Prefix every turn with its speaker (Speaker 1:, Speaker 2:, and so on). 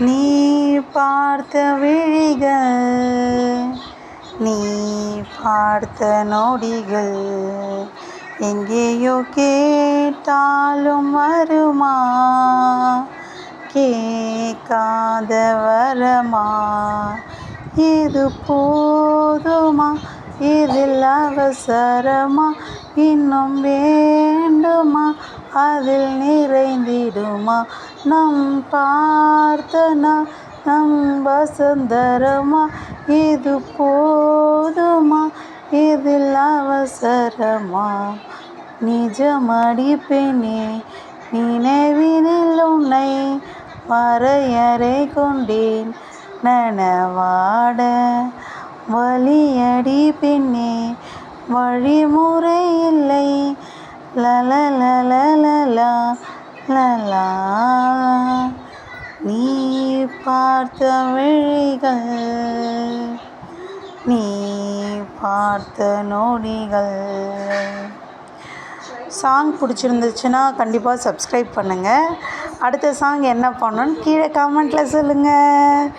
Speaker 1: நீ பார்த்த விழிகள், நீ பார்த்த நொடிகள் எங்கேயோ கேட்டாலும் வருமா, கேட்காத வரமா? இது போதுமா? இதில் அவசரமா? இன்னும் வேண்டுமா? அதில் நிறைந்திடுமா? நம் பார்த்தனா நம் வசந்தரமா? இது போதுமா? இதில் அவசரமா? நிஜமடி பெண்ணே, நினைவினில் உன்னை வரையறை கொண்டேன் நனவாட. வலியடி பெண்ணே, வழிமுறை இல்லை. லலலலலலா லலா. நீ பார்த்த விழிகள், நீ பார்த்த நொடிகள். சாங் பிடிச்சிருந்துச்சுன்னா கண்டிப்பாக சப்ஸ்கிரைப் பண்ணுங்கள். அடுத்த சாங் என்ன பண்ணணும்னு கீழே கமெண்ட்டில் சொல்லுங்கள்.